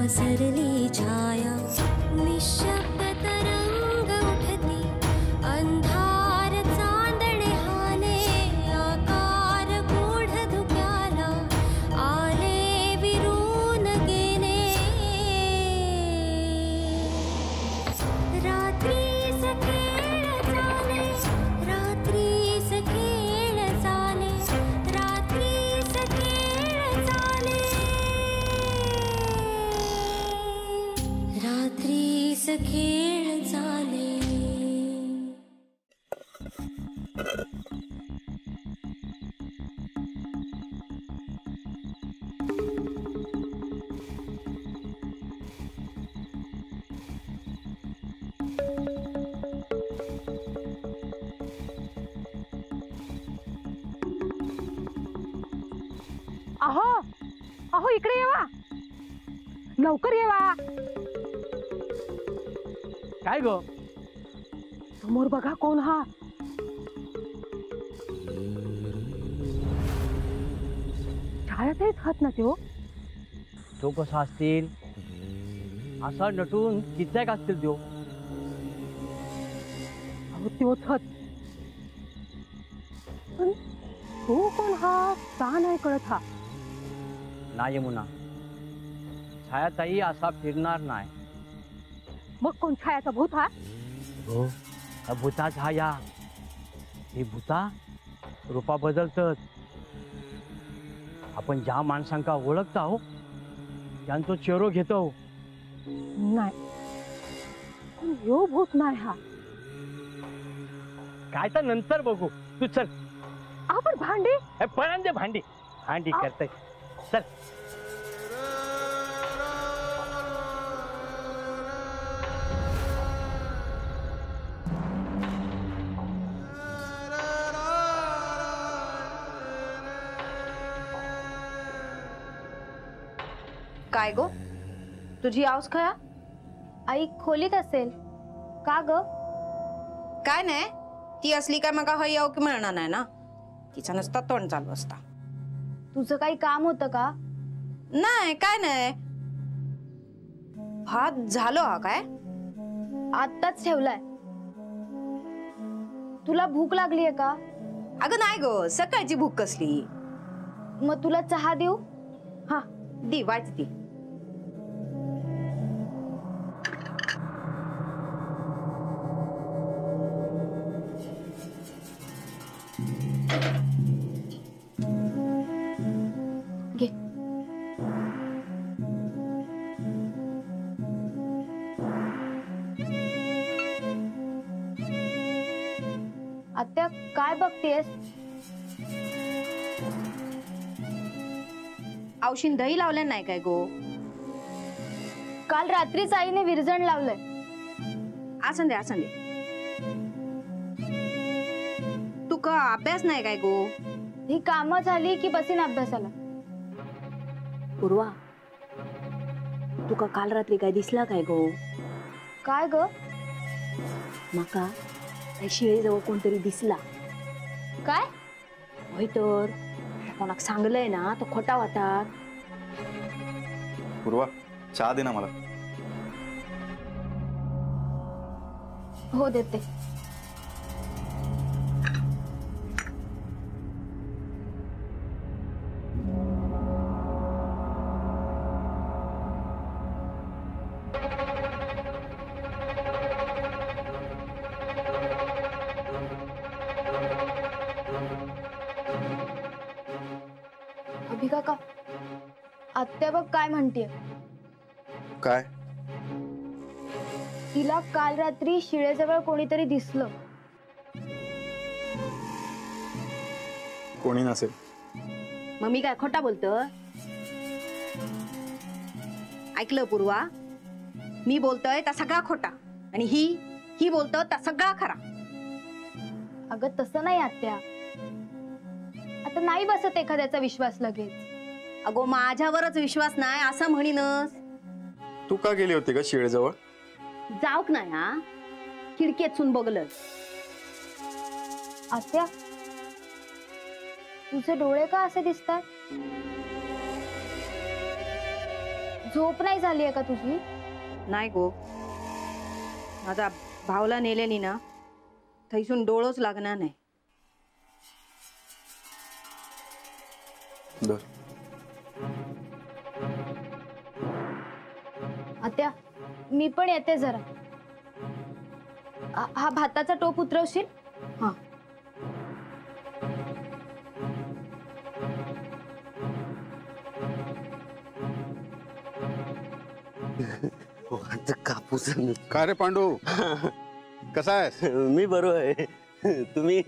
पसरली छाया निशब्द तरंग उठती अंधार चांदणे हाले आकार गूढ धुक्याला आले विरून गेले रात्रीस खेळ चाले रात्रीस खेळ चाले रात्रीस खेळ चाले रात्रीस खेळ चाले अहो अहो इकडे येवा लवकर येवा काय ग समोर बघा कोण हा छायाताईच हात ना त्यो तो कसा असतील असा नटून कित्याक असतील तो अहो त्योच हात पण तो कोण हा का नाही कळत हा ना यमुना छायाताई असा फिरणार नाही मग कोण छायाचा भूत हा हो हा भूता छाया हे भूता रूपा बदलतच आपण ज्या माणसांका ओळखता हो त्यांचा चेहरो घेतो नाही पण ह्यो भूत नाही हा काय तर नंतर बघू तू चल आपण भांडी पळंदे भांडी भांडी करते चल काय गो तुझी आवाज खया आई खोलीत असेल का ग काय नाही ती असली काय मग हय की मिळणार नाही ना तिचा नसता तोंड चालू असता तुझं काही काम होतं का नाही काय नाही भात झालो हा काय आत्ताच ठेवलाय तुला भूक लागलीये का अगं नाही गो सकाळची भूक कसली मग तुला चहा देऊ हा दी वाच दी घे आत्या काय बघतेस औषध दही लावलं नाही काय गो काल रात्रीच आईने विरजण लावलंय आसन दे तू का अभ्यास नाही काय गो ही कामं झाली की बसीन अभ्यासाला पूर्वा तुका काल रात्री काय दिसला काय गो काय ग माका त्या शिळेजवळ कोणतरी दिसला काय होय तर कोणाक सांगलंय ना तो खोटा वाटात पूर्वा चहा दे ना मला हो देते अभि काका आत्या बघ काय म्हणतीये काय तिला काल रात्री शिळेजवळ कोणीतरी दिसलं कोणी नसेल मग मी काय खोटा बोलतो ऐकलं पूर्वा मी बोलतोय त्या सगळा खोटा आणि ही बोलतो त्या सगळा खरा अगं तसं नाही आत्या आता नाही बसत एखाद्याचा विश्वास लगेच अगो माझ्यावरच विश्वास नाही असं म्हणीनस तू का गेली होती का शिळेजवळ जाऊक नाही हा खिडकीतून बघलं आत्या तुझे डोळे का असे दिसतात झोप नाही झाली आहे का तुझी? नाही गो, माझा भावला नेलेली ना, थैसून डोळोच लागणार नाही. दर आत्या, मी पण येते जरा. हा भाताचा टोप उतरवशील? हा. कापूस. काय रे पांडू, कसा आहेस? मी बरोबर आहे. तुम्ही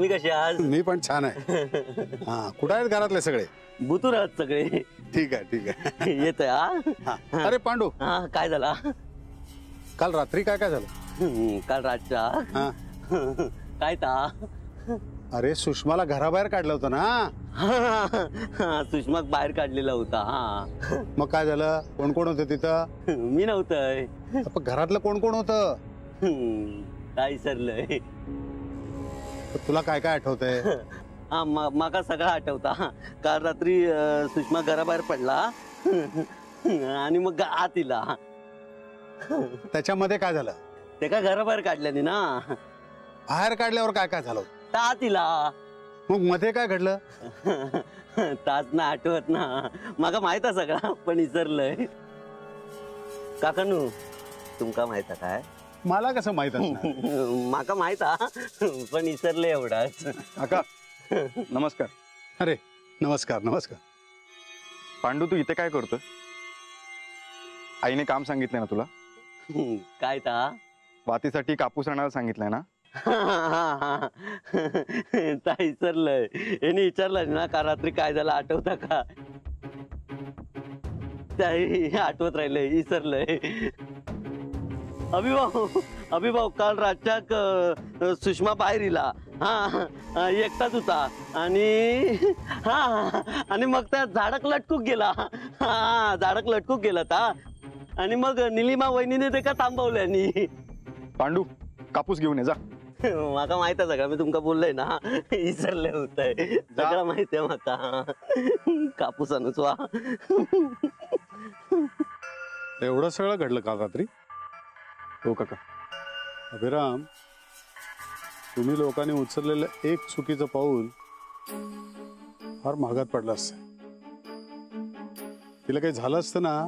कसे आज? मी पण छान आहे. हा, कुठे आहेत घरातले सगळे? बुतूर आहात सगळे. ठीक आहे ठीक आहे. येत आहे. हा. अरे पांडू, हा, काय झाला? काल रात्री काय काय झालं? काल रातच्या हा. काय ता? अरे सुषमाला घराबाहेर काढलं होतं ना? सुषमाक बाहेर काढलेला होता. हा. मग काय झालं? कोण कोण होतं तिथं? मी नव्हतंय. पण घरातलं कोण कोण होतं? काय सरलंय. तुला काय काय आठवतंय? हा, माका सगळं आठवता. काल रात्री सुषमा घराबाहेर पडला आणि मग आत इला. त्याच्यामध्ये काय झालं? ते का घराबाहेर काढल्याने ना. बाहेर काढल्यावर काय काय झालं? आत इला. मग मध्ये काय घडलं? तास ना आठवत ना. माका माहित आहे सगळा, पण विसरलंय. काकानू, तुमका माहित आहे काय? मला कसं माहित असणार? माका माहित आहे, पण विसरले एवढाच. काका नमस्कार. अरे नमस्कार नमस्कार. पांडू, तू इथे काय करतोय? आईने काम सांगितलंय ना तुला? काय ता? वातीसाठी कापूस आणायला सांगितलंय ना? विसरलंय. याने विचारलं ना का रात्री काय झालं आठवता का? आठवत राहिलंय, विसरलंय. अभिभाऊ काल रातच्या सुषमा बाहेर इला. हा, एकटाच होता आणि मग त्या झाडक लटकूक गेला. हा, झाडक लटकूक गेला ता. आणि मग निलिमा वहिनीने ते का थांबवल्यानी. पांडू, कापूस घेऊन ये जा. माका माहित आहे सगळं, मी तुमका बोललोय ना. विसरले होतंय सगळं, माहित आहे माका. कापूस आणूचवा. एवढं सगळं घडलं काल रात्री? हो काका. अभिराम, तुम्ही लोकांनी उचललेलं एक चुकीचं पाऊल फार महागात पडलं असतं. तिला काही झालं असतं ना,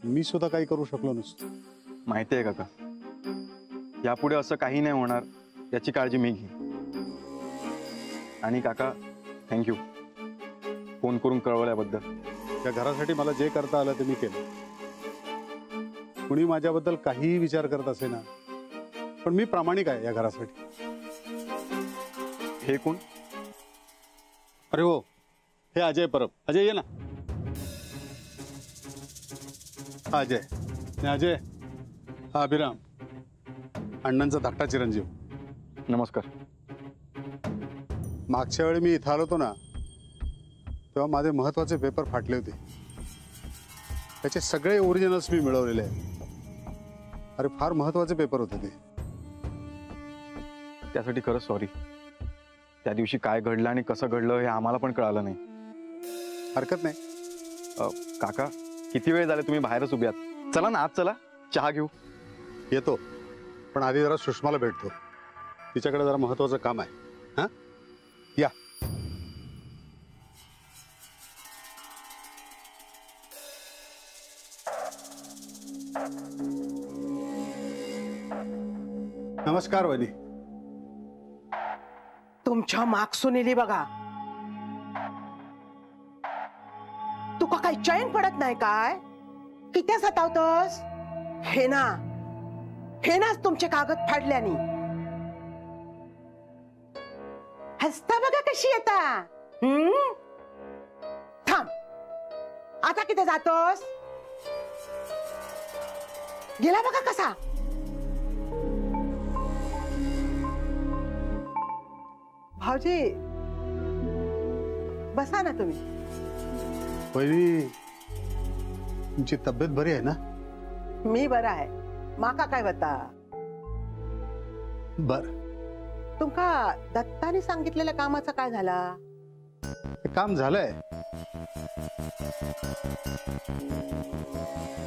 मी सुद्धा काही करू शकलो नसतो. माहिती आहे काका, यापुढे असं काही नाही होणार याची काळजी मी घेईन. आणि काका, थँक्यू फोन करून कळवल्याबद्दल. त्या घरासाठी मला जे करता आलं ते मी केलं. कुणी माझ्याबद्दल काहीही विचार करत असे ना, पण मी प्रामाणिक आहे या घरासाठी. हे कोण? अरे हो, हे अजय परब. अजय ये ना. हा अजय. नाही अजय, हा अभिराम, अण्णांचा धाकटा चिरंजीव. नमस्कार. मागच्या वेळी मी इथं आलो होतो ना, तेव्हा माझे महत्वाचे पेपर फाटले होते. त्याचे सगळे ओरिजिनल्स मी मिळवलेले आहेत. अरे फार महत्वाचे पेपर होते ते. त्यासाठी खरंच सॉरी. त्या दिवशी काय घडलं आणि कसं घडलं हे आम्हाला पण कळालं नाही. हरकत नाही. काका, किती वेळ झाले तुम्ही बाहेरच उभे आहात? चला ना आत चला, चहा घेऊ. येतो, पण आधी जरा सुषमाला भेटतो. तिच्याकडे जरा महत्वाचं काम आहे. हा, या. नमस्कार वहिनी. तुमच्या मागसून येली बघा. तुका काही चैन पडत नाही काय? किती सतावतोस? हे नाच तुमचे कागद फाडल्यानी. हसता बघा कशी येता. थांब, आता किती जातोस? गेला बघा कसा. भाऊजी बसा ना तुम्ही. वहिनी, तुमची तब्येत बरी आहे ना? मी बरा आहे. माका काय बता? बर. तुमका दत्ताने सांगितलेल्या कामाचा काय झाला? हे काम झालंय.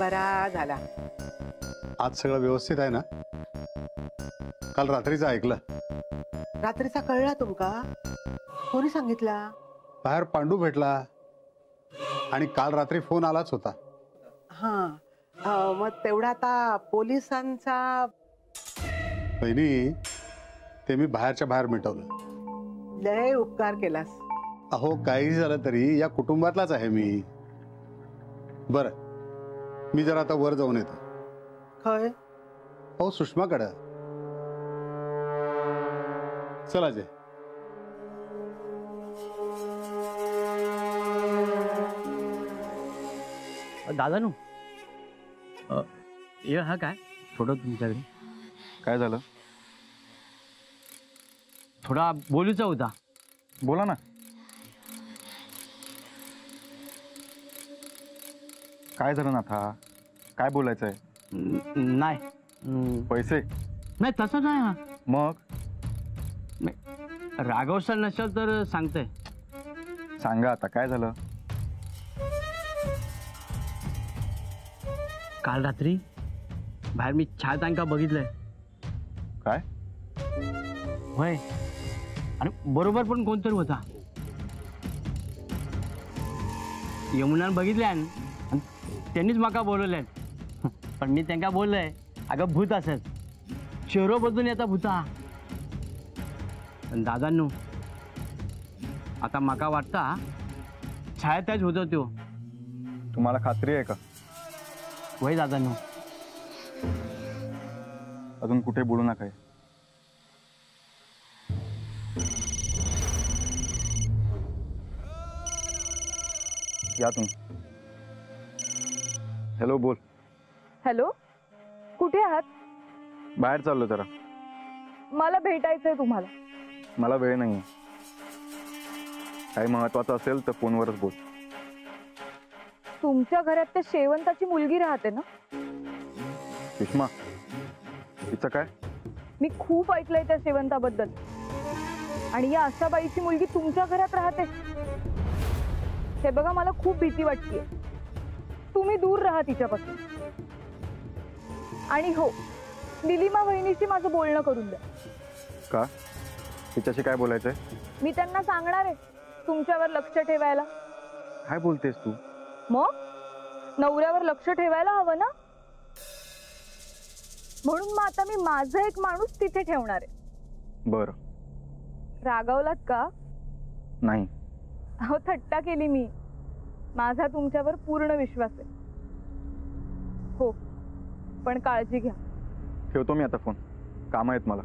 बरा झाला. आज सगळं व्यवस्थित आहे ना? काल रात्रीचं ऐकलं. रात्रीचा कळला तुमका? कोणी सांगितला? बाहेर पांडू भेटला आणि काल रात्री फोन आलाच होता. हा मग तेवढा आता पोलिसांचा. बहिणी, ते मी बाहेरच्या बाहेर मिटवलं. लय उपकार केलास. अहो, काही झालं तरी या कुटुंबातलाच आहे मी. बरं, मी जरा आता वर जाऊन येतो. खय? हो, सुषमाकडं. चला जय. दादानू, हा काय थोडं तुमच्याकडे काय झालं? थोडा बोलूचा होता. बोला ना. काय झालं नाथा? काय बोलायचंय? नाही पैसे नाही, तसं नाही. हा मग राघव सर नसेल तर सांगतंय. सांगा आता काय झालं? काल रात्री बाहेर मी छायातांका बघितलंय. काय? होय, आणि बरोबर पण कोणतरी होता. यमुनान बघितल्या आणि त्यांनीच माका बोलवलंय. पण मी त्यांना बोललोय, अगं भूत असेल, शहरो बदलून येता भूता. पण दादांनो, आता माका वाटता छाया त्याच होतो तो. तुम्हाला खात्री आहे का? वय दादांनो. अजून कुठे बोलू नका. या तुम्ही. हॅलो, बोल. हॅलो, कुठे आहात? बाहेर चाललो जरा. मला भेटायचंय तुम्हाला. मला वेळ नाही. काही महत्वाचं असेल तर फोनवरच बोल. तुमच्या घरात त्या शेवंताची मुलगी राहते ना? सुषमा, तिचं काय? मी खूप ऐकलंय त्या शेवंताबद्दल. आणि या आशाबाईची मुलगी तुमच्या घरात राहते. हे बघा, मला खूप भीती वाटतेय. तुम्ही दूर राहा तिच्यापासून. आणि हो, निलिमा वहिनीशी माझं बोलणं करून द्या. का? तिच्याशी काय बोलायचंय? मी त्यांना सांगणार आहे तुमच्यावर लक्ष ठेवायला. काय बोलतेस तू? मग नवऱ्यावर लक्ष ठेवायला हवं ना, म्हणून मग आता मी माझं एक माणूस तिथे ठेवणार आहे. बरं. रागावलात का? नाही. अहो, थट्टा केली मी. माझा तुमच्यावर पूर्ण विश्वास आहे. हो, पण काळजी घ्या. ठेवतो मी आता फोन. काम आहेत मला.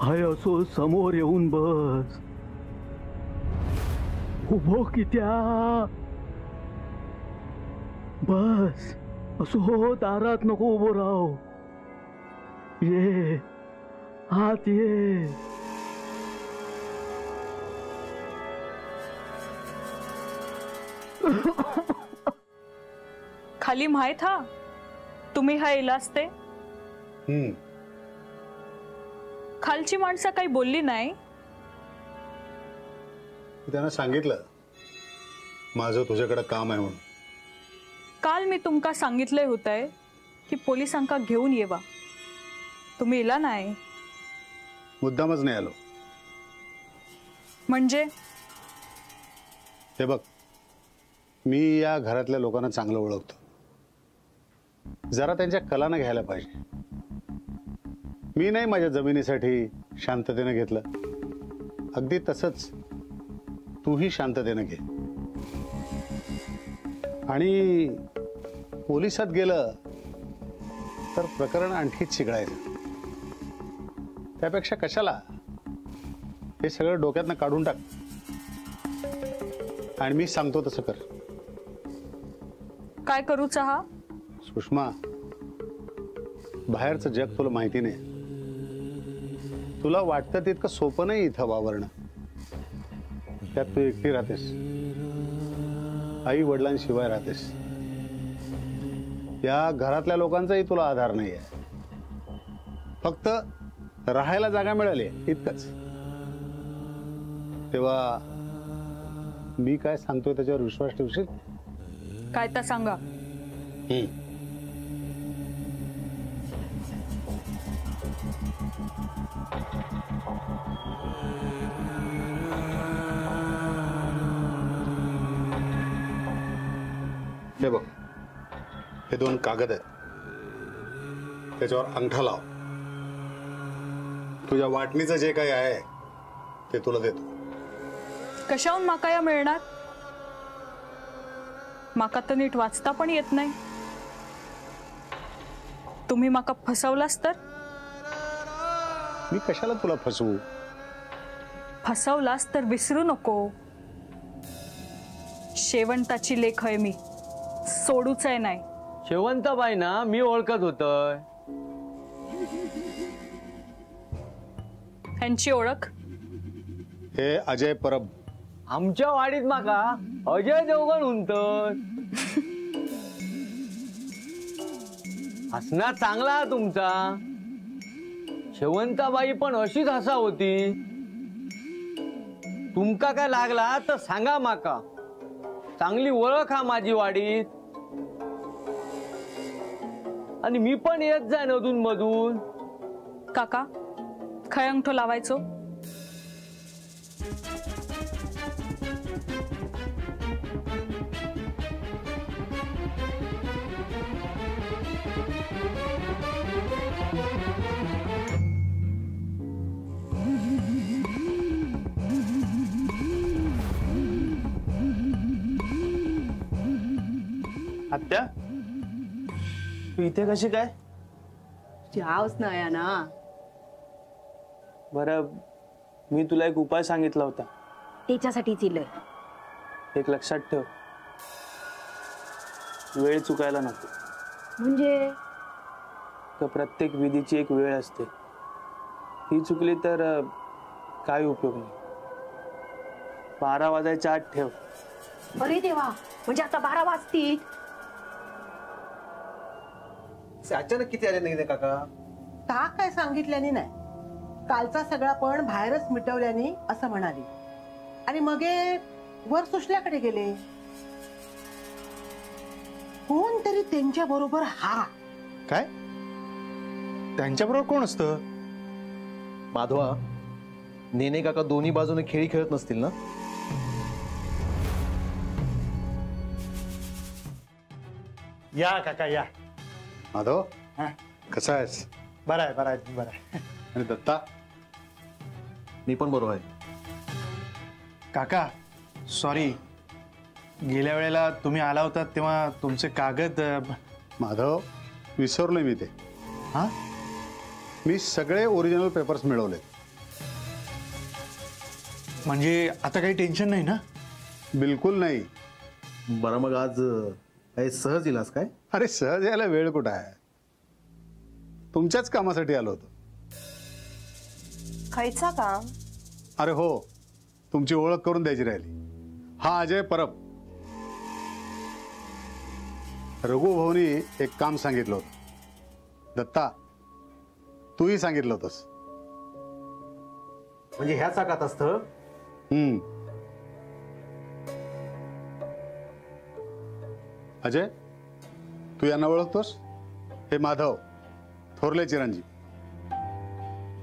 हाय, असो समोर येऊन बस. उभो कित्या बस. असो दारात नको उभो राव. ये आत ये. खाली माहित हा तुम्ही हा इलाज ते. खालची माणसं काही बोलली नाही. त्यांना सांगितलं माझं तुझ्याकडे काम आहे म्हणून. काल मी तुमका सांगितलंय होतंय की पोलिसांका घेऊन येवा. तुम्ही इला नाही. मुद्दामच नाही आलो. म्हणजे? हे बघ, मी या घरातल्या लोकांना चांगलं ओळखतो. जरा त्यांच्या कलानं घ्यायला पाहिजे. मी नाही माझ्या जमिनीसाठी शांततेनं घेतलं. अगदी तसंच तूही शांततेनं घे. आणि पोलिसात गेलं तर प्रकरण आणखीच चिघळायचं. त्यापेक्षा कशाला, हे सगळं डोक्यातनं काढून टाक आणि मी सांगतो तसं कर. काय करूचा हा? सुषमा, बाहेरचं जग तुला माहिती नाही. तुला वाटतं तितकं सोपं नाही इथं वावरणं. त्यात तू एकटी राहतेस, आई वडिलांशिवाय राहतेस. या घरातल्या लोकांचाही तुला आधार नाही आहे. फक्त राहायला जागा मिळाली इतकंच. तेव्हा मी काय सांगतोय त्याच्यावर विश्वास ठेवशील? काय तर सांगा. हे बघ, हे 2 कागद आहेत, त्याच्यावर अंगठा लाव. तुझ्या वाटणीचं जे काही आहे ते तुला देतो. कशाहून माका या मिळणार? माका तर नीट वाचता पण येत नाही. तुम्ही माका फसवलास तर? मी कशाला तुला फसवू? फसवलास तर विसरू नको. शेवंताची लेख आहे मी, सोडूच आहे नाही. शेवंताबाई ना मी ओळखत होतोय. ह्यांची ओळख? हे अजय परब. आमच्या वाडीत माका अजय देवगण उंतर. हसना चांगला तुमचा. शेवंताबाई पण अशीच हसा होती. तुमका काय लागला तर सांगा माका. चांगली ओळख हा माझी वाडीत. आणि मी पण येत जाईन अधून मधून. काका खय अंगठो लावायचो? आत्या, तू इथे कशी काय? जावच नाही ना. बरं, मी तुला एक उपाय सांगितला होता. त्याच्यासाठीच इलय. एक लक्षात ठेव, वेळ चुकायला नको. म्हणजे? तर प्रत्येक विधीची एक वेळ असते. ही चुकली तर काही उपयोग नाही. 12 वाजायच्या आत ठेव. अरे देवा, म्हणजे आता 12 वाजतील. अचानक किती आले नाही काका? का काय सांगितल्याने नाही. कालचा सगळा पण बाहेरच मिटवल्याने असं म्हणाली. आणि मग वर सुशल्याकडे गेले. कोणतरी त्यांच्या बरोबर हा. काय? त्यांच्याबरोबर कोण असतं? माधवा, नेने काका दोन्ही बाजूने खेळी खेळत नसतील ना? या काका या. माधव, कसा आहेस? बरं आहे, बरं आहे, बरं आहे. आणि दत्ता? मी पण बरोबर आहे. काका सॉरी, गेल्या वेळेला तुम्ही आला होता तेव्हा तुमचे कागद. माधव, विसरलोय मी ते. हा, मी सगळे ओरिजिनल पेपर्स मिळवले. म्हणजे आता काही टेन्शन नाही ना? बिलकुल नाही. बरं, मग आज काही सहज इलास काय? अरे सहज यायला वेळ कुठं आहे? तुमच्याच कामासाठी आलो होतो. खायचा काम? अरे हो, तुमची ओळख करून द्यायची राहिली. हा अजय परब. रघु भाऊनी एक काम सांगितलं होतं. दत्ता, तूही सांगितलं होतंस. म्हणजे ह्या चाकात असतं? अजय, तू यांना ओळखतोस? हे माधव, थोरले चिरंजीव.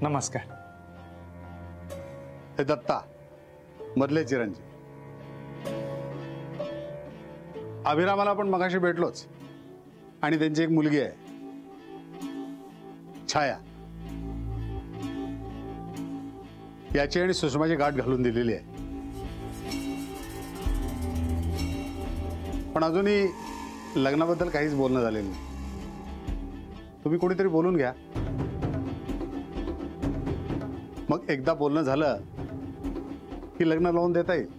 नमस्कार. हे दत्ता, मधले चिरंजीव. अभिरामाला पण मगाशी भेटलोच. आणि त्यांची एक मुलगी आहे, छाया. याची आणि सुषमाची गाठ घालून दिलेली आहे. पण अजूनही लग्नाबद्दल काहीच बोलणं झालेलं नाही. तुम्ही कोणीतरी बोलून घ्या. मग एकदा बोलणं झालं की लग्न लावून देता येईल.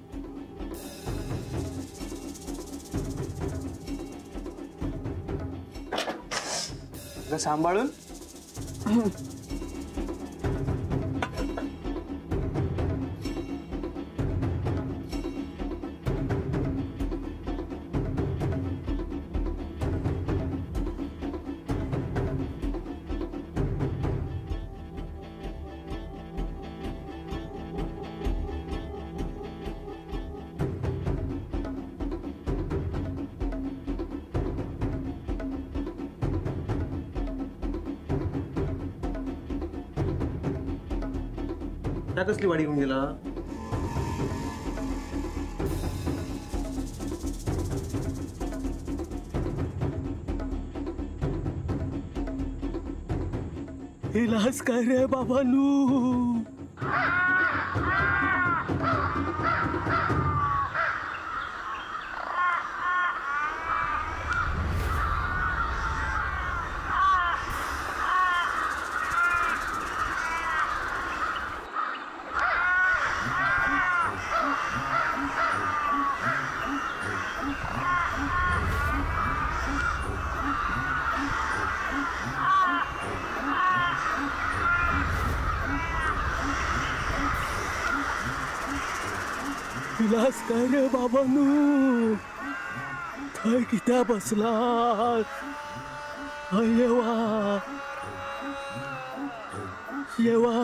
सांभाळून. आता कसली वाडी घेऊन गेला? इलाज काय रे बाबानू? इलाज काय रे बाबानू? थंय कित्या बसलास? येवा येवा